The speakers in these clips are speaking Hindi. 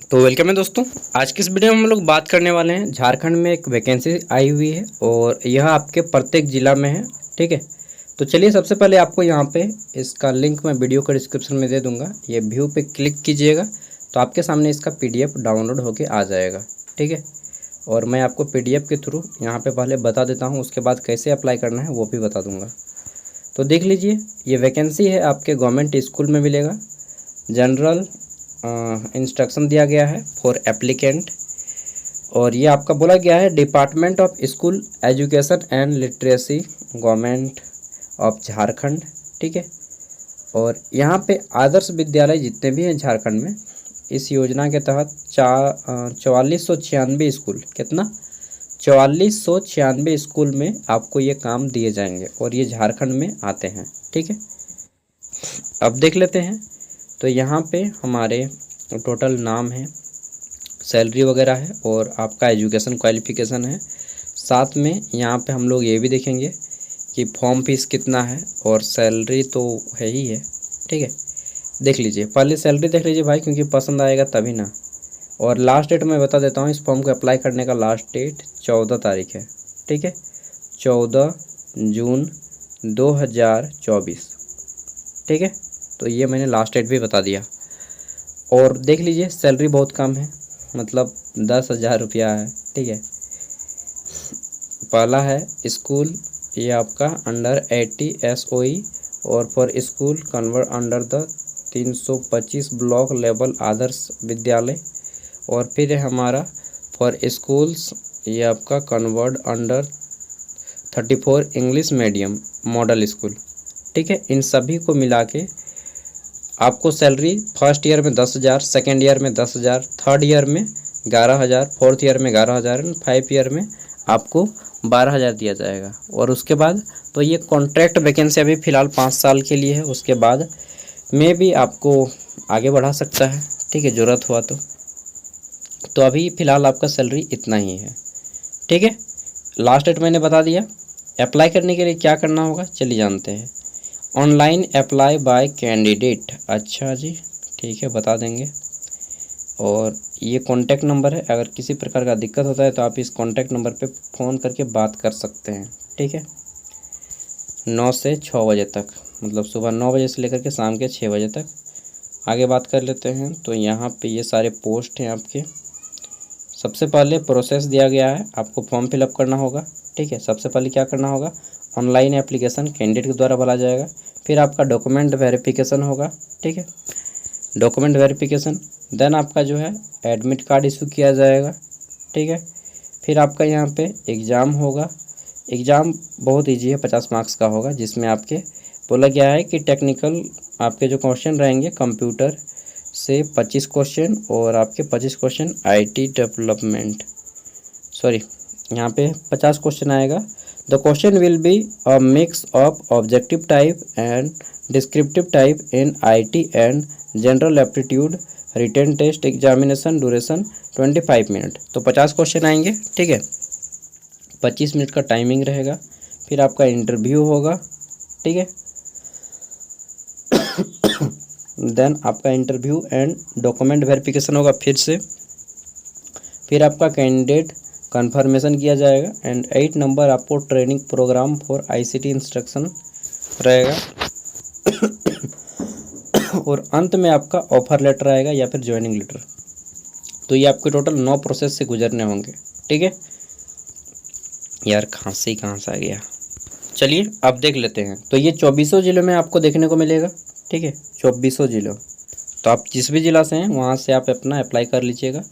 तो वेलकम है दोस्तों। आज की इस वीडियो में हम लोग बात करने वाले हैं, झारखंड में एक वैकेंसी आई हुई है और यह आपके प्रत्येक ज़िला में है। ठीक है, तो चलिए सबसे पहले आपको यहाँ पे इसका लिंक मैं वीडियो का डिस्क्रिप्शन में दे दूंगा। ये व्यू पे क्लिक कीजिएगा तो आपके सामने इसका पीडीएफ डाउनलोड होके आ जाएगा। ठीक है, और मैं आपको पीडीएफ के थ्रू यहाँ पे पहले बता देता हूँ, उसके बाद कैसे अप्लाई करना है वो भी बता दूँगा। तो देख लीजिए, ये वैकेंसी है आपके गवर्नमेंट स्कूल में मिलेगा। जनरल इंस्ट्रक्शन दिया गया है फॉर एप्लीकेंट, और ये आपका बोला गया है department of school education and literacy, government of Jharkhand. ठीक है, और यहाँ पे आदर्श विद्यालय जितने भी हैं झारखंड में, इस योजना के तहत 4496 स्कूल, कितना 4496 स्कूल में आपको ये काम दिए जाएंगे और ये झारखंड में आते हैं। ठीक है, अब देख लेते हैं। तो यहाँ पे हमारे टोटल नाम है, सैलरी वगैरह है और आपका एजुकेशन क्वालिफ़िकेशन है। साथ में यहाँ पे हम लोग ये भी देखेंगे कि फॉर्म फीस कितना है, और सैलरी तो है ही है। ठीक है, देख लीजिए, पहले सैलरी देख लीजिए भाई, क्योंकि पसंद आएगा तभी ना। और लास्ट डेट मैं बता देता हूँ, इस फॉर्म को अप्लाई करने का लास्ट डेट 14 तारीख है। ठीक है, 14 जून 2024। ठीक है, तो ये मैंने लास्ट डेट भी बता दिया। और देख लीजिए, सैलरी बहुत कम है, मतलब 10,000 रुपया है। ठीक है, पहला है स्कूल, ये आपका अंडर 80 SOE और four school convert under the 325 block level आदर्श विद्यालय। और फिर है हमारा फॉर स्कूल्स, ये आपका convert under 34 English medium model school. ठीक है, इन सभी को मिला के आपको सैलरी फर्स्ट ईयर में 10,000, सेकेंड ईयर में 10,000, थर्ड ईयर में 11,000, फोर्थ ईयर में 11,000, 5 ईयर में आपको 12,000 दिया जाएगा। और उसके बाद तो ये कॉन्ट्रैक्ट वैकेंसी अभी फ़िलहाल 5 साल के लिए है, उसके बाद में भी आपको आगे बढ़ा सकता है। ठीक है, ज़रूरत हुआ तो अभी फ़िलहाल आपका सैलरी इतना ही है। ठीक है, लास्ट डेट मैंने बता दिया। अप्लाई करने के लिए क्या करना होगा चलिए जानते हैं। ऑनलाइन अप्लाई बाय कैंडिडेट, अच्छा जी, ठीक है, बता देंगे। और ये कॉन्टैक्ट नंबर है, अगर किसी प्रकार का दिक्कत होता है तो आप इस कॉन्टैक्ट नंबर पे फ़ोन करके बात कर सकते हैं। ठीक है, 9 से 6 बजे तक, मतलब सुबह 9 बजे से लेकर के शाम के 6 बजे तक। आगे बात कर लेते हैं। तो यहाँ पे ये सारे पोस्ट हैं आपके। सबसे पहले प्रोसेस दिया गया है, आपको फॉर्म फिलअप करना होगा। ठीक है, सबसे पहले क्या करना होगा, ऑनलाइन एप्लीकेशन कैंडिडेट के द्वारा भरा जाएगा। फिर आपका डॉक्यूमेंट वेरिफिकेशन होगा। ठीक है, डॉक्यूमेंट वेरिफिकेशन, देन आपका जो है एडमिट कार्ड इशू किया जाएगा। ठीक है, फिर आपका यहाँ पे एग्ज़ाम होगा। एग्ज़ाम बहुत इजी है, 50 मार्क्स का होगा, जिसमें आपके बोला गया है कि टेक्निकल आपके जो क्वेश्चन रहेंगे कंप्यूटर से 25 क्वेश्चन, और आपके 25 क्वेश्चन IT डेवलपमेंट, सॉरी यहाँ पे 50 क्वेश्चन आएगा। The question will be a mix of objective type and descriptive type in IT and general aptitude. Written test examination duration 25 minute. तो 50 क्वेश्चन आएंगे। ठीक है, 25 मिनट का टाइमिंग रहेगा। फिर आपका इंटरव्यू होगा। ठीक है, देन आपका इंटरव्यू एंड डॉक्यूमेंट वेरिफिकेशन होगा फिर से। फिर आपका कैंडिडेट कन्फर्मेशन किया जाएगा एंड 8 नंबर आपको training programme for ICT instruction रहेगा। और अंत में आपका ऑफर लेटर आएगा या फिर ज्वाइनिंग लेटर। तो ये आपके टोटल 9 प्रोसेस से गुजरने होंगे। ठीक है, यार खांसी कहाँ से आ गया, चलिए अब देख लेते हैं। तो ये 24 जिलों में आपको देखने को मिलेगा। ठीक है, 24 जिलों, तो आप जिस भी ज़िला से हैं वहाँ से आप अपना अप्लाई कर लीजिएगा।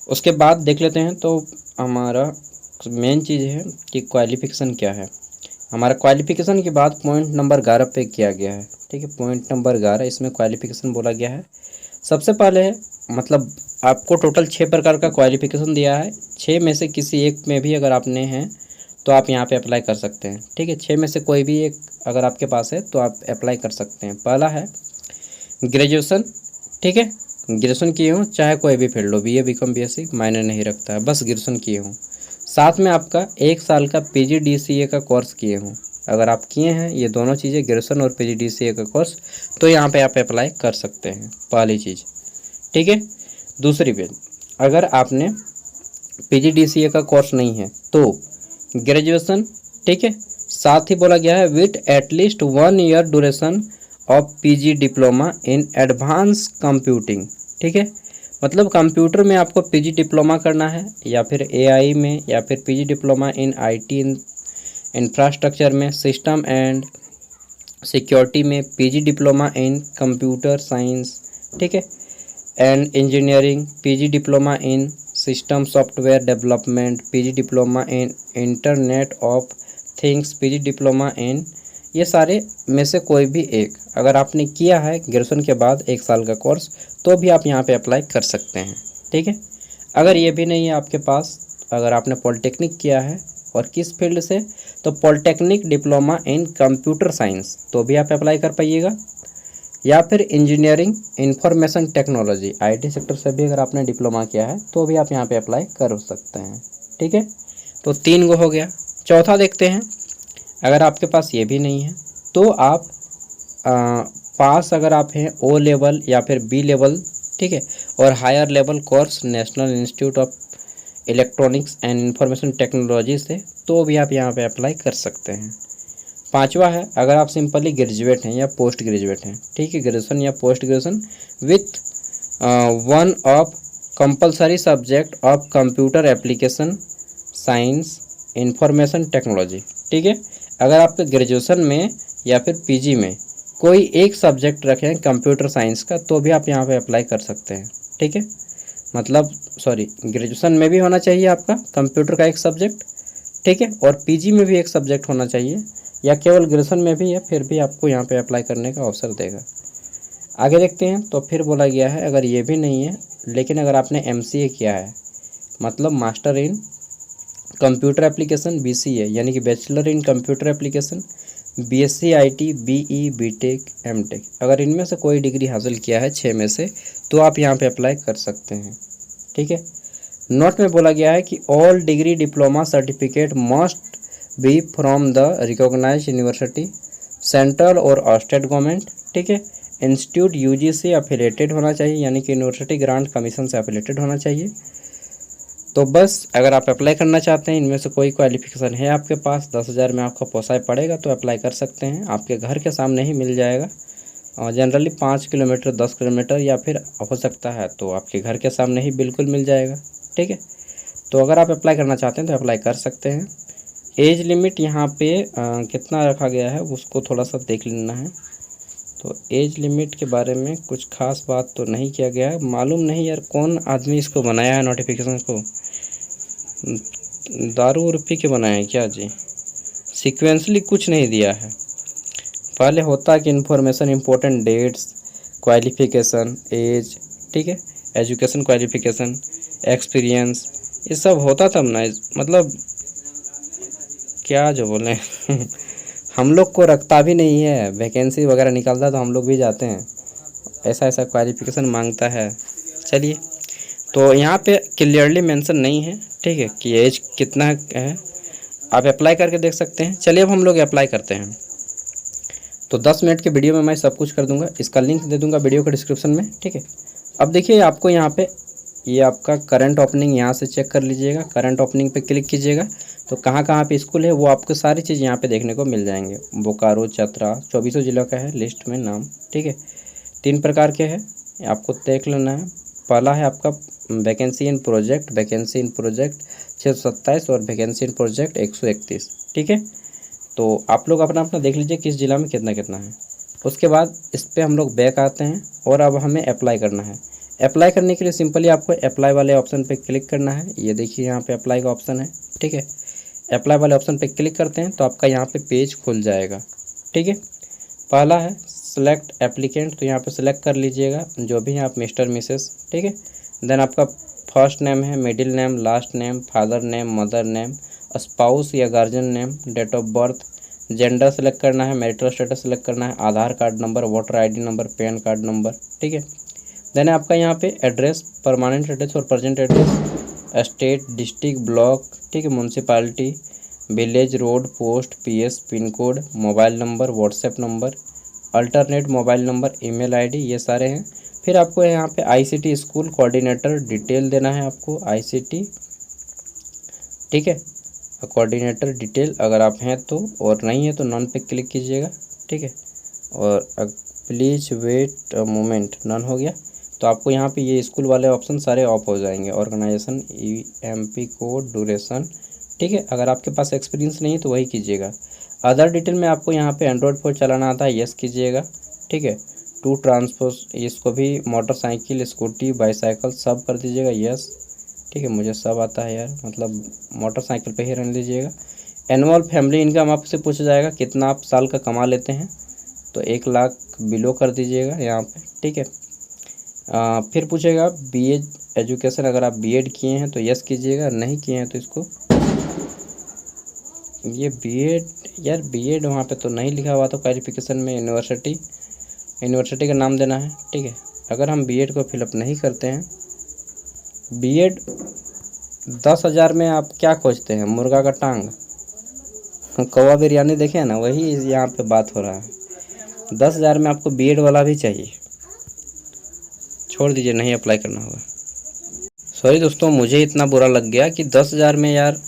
उसके बाद देख लेते हैं। तो हमारा मेन चीज़ है कि क्वालिफ़िकेशन क्या है। हमारा क्वालिफ़िकेशन के बाद पॉइंट नंबर 11 पे किया गया है। ठीक है, पॉइंट नंबर 11, इसमें क्वालिफ़िकेशन बोला गया है। सबसे पहले है, मतलब आपको टोटल 6 प्रकार का क्वालिफ़िकेशन दिया है। 6 में से किसी एक में भी अगर आपने हैं तो आप यहाँ पे अप्लाई कर सकते हैं। ठीक है, 6 में से कोई भी एक अगर आपके पास है तो आप अप्लाई कर सकते हैं। पहला है ग्रेजुएशन। ठीक है, ग्रेजुएशन किए हों, चाहे कोई भी फील्ड हो, BA BCom BSc मायने नहीं रखता है, बस ग्रेजुएशन किए हों। साथ में आपका 1 साल का PGDCA का कोर्स किए हों। अगर आप किए हैं ये दोनों चीज़ें, ग्रेजुएशन और PGDCA का कोर्स, तो यहाँ पे आप अप्लाई कर सकते हैं, पहली चीज़। ठीक है, दूसरी पेज, अगर आपने PGDCA का कोर्स नहीं है तो ग्रेजुएशन, ठीक है, साथ ही बोला गया है with at least 1 year duration of PG diploma in advance computing, ठीक है, मतलब कंप्यूटर में आपको PG डिप्लोमा करना है या फिर AI में या फिर PG diploma in IT infrastructure में, सिस्टम एंड सिक्योरिटी में PG diploma in computer science, ठीक है, and engineering PG diploma in system software development, PG diploma in internet of things, PG diploma in, ये सारे में से कोई भी एक अगर आपने किया है ग्रेजुएशन के बाद 1 साल का कोर्स तो भी आप यहाँ पे अप्लाई कर सकते हैं, ठीक है। अगर ये भी नहीं है आपके पास, अगर आपने पॉलिटेक्निक किया है और किस फील्ड से, तो polytechnic diploma in computer science तो भी आप अप्लाई कर पाइएगा, या फिर engineering information technology IT sector से भी अगर आपने डिप्लोमा किया है तो भी आप यहाँ पे अप्लाई कर सकते हैं, ठीक है। तो 3 गो हो गया। चौथा देखते हैं, अगर आपके पास ये भी नहीं है तो आप पास अगर आप हैं O लेवल या फिर B लेवल, ठीक है, और higher level course national institute of electronics and information technology से तो भी आप यहाँ पे अप्लाई कर सकते हैं। 5वां है, अगर आप सिंपली ग्रेजुएट हैं या पोस्ट ग्रेजुएट हैं, ठीक है, ग्रेजुएशन या post graduation with 1 of compulsory subject of computer application science information technology, ठीक है, अगर आपके ग्रेजुएशन में या फिर PG में कोई एक सब्जेक्ट रखें हैं कंप्यूटर साइंस का तो भी आप यहाँ पे अप्लाई कर सकते हैं, ठीक है, मतलब ग्रेजुएशन में भी होना चाहिए आपका कंप्यूटर का एक सब्जेक्ट, ठीक है, और PG में भी एक सब्जेक्ट होना चाहिए, या केवल ग्रेजुएशन में भी है फिर भी आपको यहाँ पे अप्लाई करने का अवसर देगा। आगे देखते हैं, तो फिर बोला गया है अगर ये भी नहीं है लेकिन अगर आपने MCA किया है, मतलब master in computer application BCA यानी कि bachelor in computer application, BSc IT BE BTech MTech, अगर इनमें से कोई डिग्री हासिल किया है 6 में से तो आप यहाँ पे अप्लाई कर सकते हैं, ठीक है। नोट में बोला गया है कि all degree diploma certificate must be from the recognised university central और स्टेट गवर्नमेंट, ठीक है, इंस्टीट्यूट UG से एफिलेटेड होना चाहिए यानी कि यूनिवर्सिटी ग्रांट कमीशन से एफिलेटेड होना चाहिए। तो बस अगर आप अप्लाई करना चाहते हैं, इनमें से कोई क्वालिफिकेशन है आपके पास, 10,000 में आपका पोसाई पड़ेगा तो अप्लाई कर सकते हैं, आपके घर के सामने ही मिल जाएगा, और जनरली 5 किलोमीटर 10 किलोमीटर या फिर हो सकता है तो आपके घर के सामने ही बिल्कुल मिल जाएगा, ठीक है। तो अगर आप अप्लाई करना चाहते हैं तो अप्लाई कर सकते हैं। एज लिमिट यहाँ पे कितना रखा गया है उसको थोड़ा सा देख लेना है। तो एज लिमिट के बारे में कुछ खास बात तो नहीं किया गया है, मालूम नहीं यार कौन आदमी इसको बनाया है नोटिफिकेशन को, दारू रुपये के बनाए हैं क्या जी, सीक्वेंसली कुछ नहीं दिया है। पहले होता कि information important dates qualification age, ठीक है, एजुकेशन क्वालिफिकेशन एक्सपीरियंस, ये सब होता तब ना, मतलब क्या जो बोले हम लोग को रखता भी नहीं है, वैकेंसी वगैरह निकलता तो हम लोग भी जाते हैं, ऐसा ऐसा क्वालिफिकेशन मांगता है। चलिए, तो यहाँ पे क्लियरली मेंशन नहीं है, ठीक है, कि एज कितना है, आप अप्लाई करके देख सकते हैं। चलिए अब हम लोग अप्लाई करते हैं। तो 10 मिनट के वीडियो में मैं सब कुछ कर दूंगा, इसका लिंक दे दूंगा वीडियो के डिस्क्रिप्शन में, ठीक है। अब देखिए आपको यहाँ पे ये आपका करंट ओपनिंग यहाँ से चेक कर लीजिएगा, करंट ओपनिंग पे क्लिक कीजिएगा तो कहाँ कहाँ पे स्कूल है वो आपको सारी चीज़ यहाँ पे देखने को मिल जाएंगे। बोकारो, चतरा, 24 जिलों का है लिस्ट में नाम, ठीक है, 3 प्रकार के हैं, आपको देख लेना है। पहला है आपका वैकेंसी इन प्रोजेक्ट, वैकेंसी इन प्रोजेक्ट 627 और वैकेंसी इन प्रोजेक्ट 131, ठीक है। तो आप लोग अपना अपना देख लीजिए किस जिला में कितना कितना है। उसके बाद इस पर हम लोग बैक आते हैं और अब हमें अप्लाई करना है। अप्लाई करने के लिए सिंपली आपको अप्लाई वाले ऑप्शन पे क्लिक करना है, ये देखिए यहाँ पे अप्लाई का ऑप्शन है, ठीक है। अप्लाई वाले ऑप्शन पे क्लिक करते हैं तो आपका यहाँ पे पेज खुल जाएगा, ठीक है। पहला है सेलेक्ट एप्लीकेंट, तो यहाँ पे सेलेक्ट कर लीजिएगा जो भी हैं आप, मिस्टर मिसेस, ठीक है। देन आपका फर्स्ट नेम है, middle name, last name, father name, mother name, spouse या guardian name, date of birth, gender select करना है, मैरिटल स्टेटस सेलेक्ट करना है, Aadhaar card number, voter ID number, PAN card number, ठीक है। देन आपका यहाँ पे एड्रेस, परमानेंट एड्रेस और present address, state, district, block, ठीक है, municipality, village, road, post, PS, pin code, mobile number, WhatsApp number, alternate mobile number, email ID, ये सारे हैं। फिर आपको यहाँ पे ICT स्कूल कोऑर्डिनेटर डिटेल देना है आपको, ICT, ठीक है, कोऑर्डिनेटर डिटेल अगर आप हैं तो, और नहीं है तो नॉन पे क्लिक कीजिएगा, ठीक है। और प्लीज़ वेट अ मोमेंट, नन हो गया तो आपको यहाँ पे ये स्कूल वाले ऑप्शन सारे ऑफ हो जाएंगे। ऑर्गेनाइजेशन, EMP कोड, ड्यूरेशन, ठीक है। अगर आपके पास एक्सपीरियंस नहीं है तो वही कीजिएगा। अदर डिटेल में आपको यहाँ पे एंड्रॉयड फ़ोन चलाना आता है, यस कीजिएगा, ठीक है। टू ट्रांसपोर्ट, इसको भी मोटरसाइकिल, स्कूटी, बाईसाइकिल सब कर दीजिएगा, यस, ठीक है। मुझे सब आता है यार, मतलब मोटरसाइकिल पे ही रहने दीजिएगा। एनुअल फैमिली इनकम आपसे पूछा जाएगा कितना आप साल का कमा लेते हैं, तो 1 लाख बिलो कर दीजिएगा यहाँ पे, ठीक है। फिर पूछेगा BA एजुकेशन, अगर आप BEd किए हैं तो यस कीजिएगा, नहीं किए हैं तो इसको, ये BEd यार, BEd वहाँ पे तो नहीं लिखा हुआ, तो क्वालिफिकेशन में यूनिवर्सिटी का नाम देना है, ठीक है। अगर हम BEd को फिलअप नहीं करते हैं, BEd 10,000 में आप क्या खोजते हैं, मुर्गा का टांग, कौवा बिरयानी देखे हैं ना, वही यहाँ पे बात हो रहा है। 10,000 में आपको BEd वाला भी चाहिए, छोड़ दीजिए, नहीं अप्लाई करना होगा। सॉरी दोस्तों, मुझे इतना बुरा लग गया कि 10,000 में यार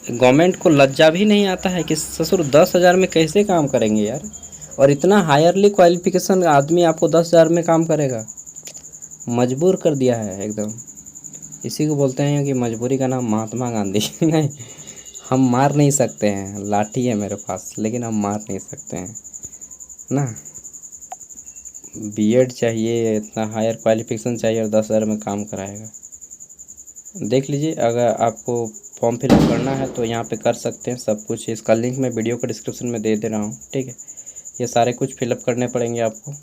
गवर्नमेंट को लज्जा भी नहीं आता है कि ससुर 10,000 में कैसे काम करेंगे यार, और इतना हायरली क्वालिफिकेशन आदमी आपको 10,000 में काम करेगा, मजबूर कर दिया है एकदम। इसी को बोलते हैं कि मजबूरी का नाम महात्मा गांधी। नहीं, हम मार नहीं सकते हैं, लाठी है मेरे पास, लेकिन हम मार नहीं सकते हैं ना। BEd चाहिए, इतना हायर क्वालिफिकेशन चाहिए, और 10,000 में काम कराएगा। देख लीजिए, अगर आपको फॉर्म फिलअप करना है तो यहाँ पे कर सकते हैं सब कुछ। इसका लिंक मैं वीडियो का डिस्क्रिप्शन में दे रहा हूँ, ठीक है। ये सारे कुछ फिलअप करने पड़ेंगे आपको,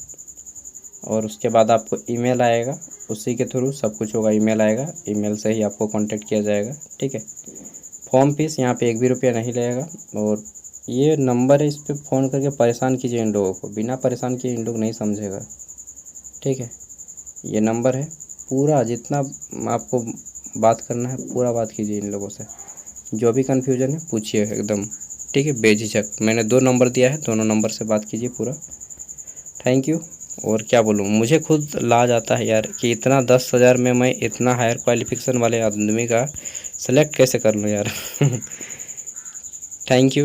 और उसके बाद आपको ईमेल आएगा, उसी के थ्रू सब कुछ होगा। ईमेल आएगा, ईमेल से ही आपको कांटेक्ट किया जाएगा, ठीक है। फॉर्म फीस यहाँ पे 1 भी रुपया नहीं लगेगा, और ये नंबर है, इस पर फ़ोन करके परेशान कीजिए इन लोगों को, बिना परेशान किए इन लोग नहीं समझेगा, ठीक है। ये नंबर है, पूरा जितना आपको बात करना है पूरा बात कीजिए इन लोगों से, जो भी कन्फ्यूजन है पूछिए एकदम, ठीक है, बेझिझक। मैंने 2 नंबर दिया है, दोनों नंबर से बात कीजिए पूरा। Thank you. और क्या बोलूँ, मुझे खुद लाज आता है यार कि इतना 10,000 में मैं इतना हायर क्वालिफिकेशन वाले आदमी का सेलेक्ट कैसे कर लूँ यार। Thank you.